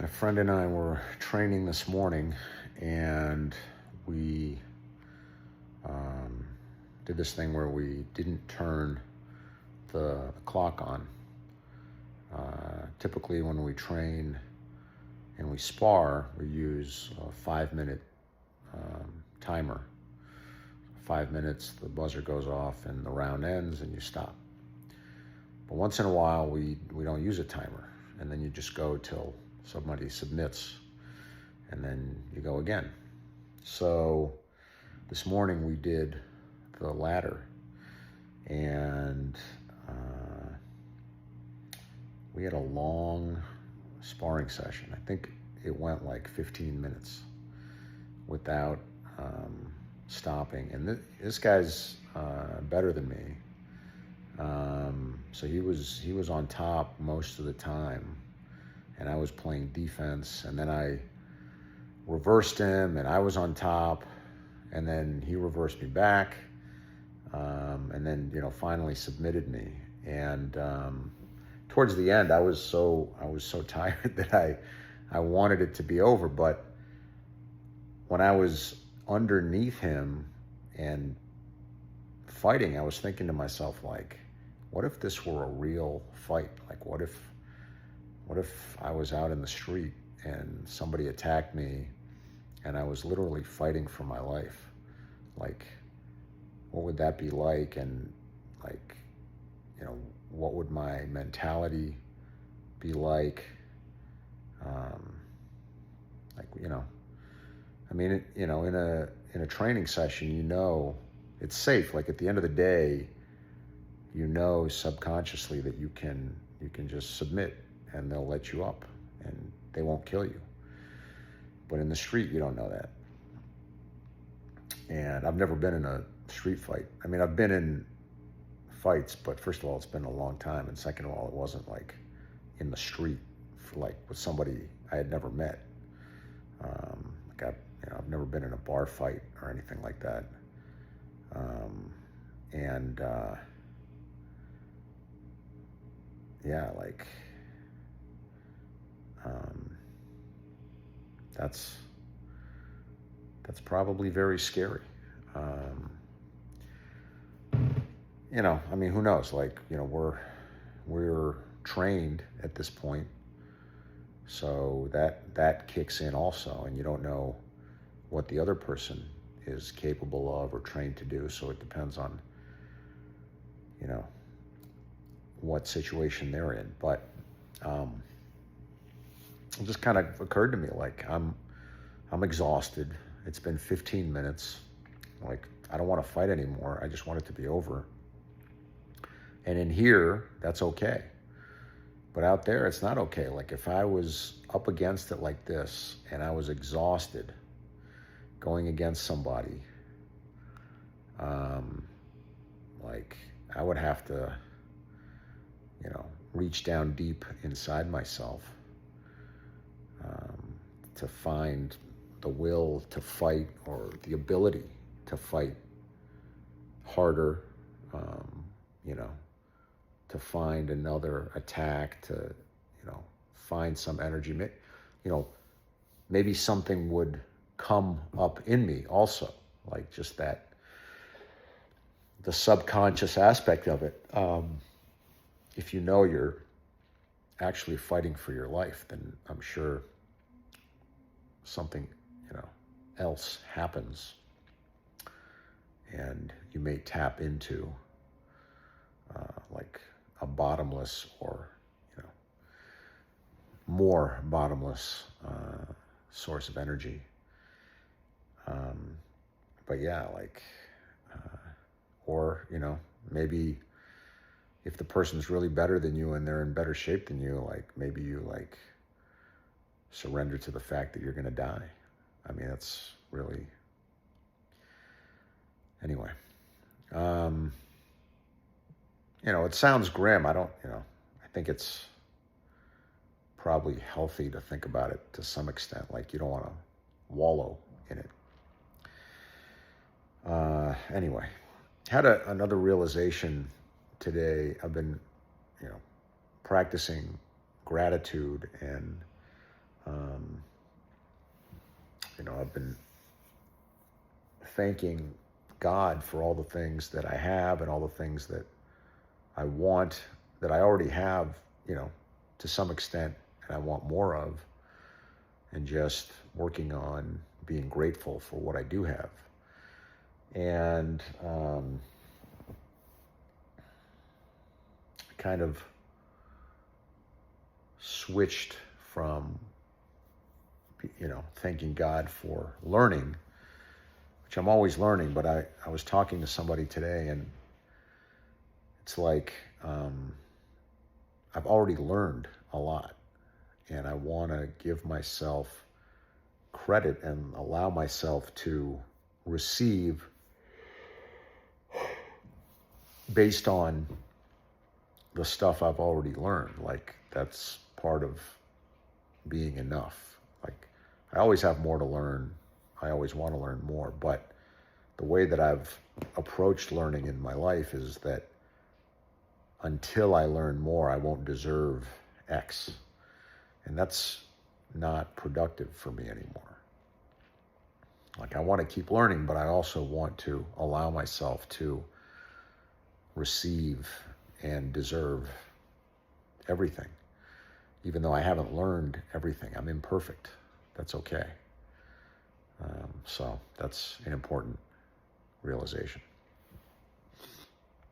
A friend and I were training this morning, and we did this thing where we didn't turn the clock on. Typically, when we train and we spar, we use a 5-minute timer. 5 minutes, the buzzer goes off, and the round ends, and you stop. But once in a while, we don't use a timer, and then you just go till somebody submits, and then you go again. So this morning we did the ladder, and we had a long sparring session. I think it went like 15 minutes without stopping. And this guy's better than me, so he was on top most of the time, and I was playing defense. And then I reversed him, and I was on top, and then he reversed me back, and then finally submitted me. And towards the end, I was so tired that I wanted it to be over. But when I was underneath him and fighting, I was thinking to myself, like, what if this were a real fight? Like, what if I was out in the street and somebody attacked me and I was literally fighting for my life? Like, what would that be like? And like, what would my mentality be like? I mean, in a training session, it's safe. Like, at the end of the day, subconsciously that you can just submit, and they'll let you up, and they won't kill you. But in the street, you don't know that. And I've never been in a street fight. I mean, I've been in fights, but first of all, it's been a long time, and second of all, it wasn't like in the street, with somebody I had never met. I've never been in a bar fight or anything like that. That's probably very scary. I mean, who knows? Like, we're trained at this point, so that kicks in also, and you don't know what the other person is capable of or trained to do. So it depends on, what situation they're in. But it just kind of occurred to me, like, I'm exhausted. It's been 15 minutes. Like, I don't want to fight anymore. I just want it to be over. And in here, that's okay. But out there, it's not okay. Like, if I was up against it like this and I was exhausted going against somebody, like, I would have to, reach down deep inside myself to find the will to fight, or the ability to fight harder, to find another attack, to, find some energy. Maybe something would come up in me also, like just that, the subconscious aspect of it. If you're actually fighting for your life, then I'm sure something, else happens, and you may tap into like a bottomless, or more bottomless source of energy. But yeah, like, or maybe if the person's really better than you and they're in better shape than you, like, maybe you like surrender to the fact that you're going to die. I mean, that's really, anyway. It sounds grim. I think it's probably healthy to think about it to some extent. Like, you don't want to wallow in it. Anyway, had another realization today. I've been, practicing gratitude and Um, I've been thanking God for all the things that I have and all the things that I want, that I already have, to some extent, and I want more of, and just working on being grateful for what I do have. And kind of switched from, thanking God for learning, which I'm always learning, but I was talking to somebody today, and it's like I've already learned a lot, and I want to give myself credit and allow myself to receive based on the stuff I've already learned. Like, that's part of being enough. Like, I always have more to learn. I always want to learn more. But the way that I've approached learning in my life is that until I learn more, I won't deserve X. And that's not productive for me anymore. Like, I want to keep learning, but I also want to allow myself to receive and deserve everything. Even though I haven't learned everything, I'm imperfect. That's okay. So that's an important realization.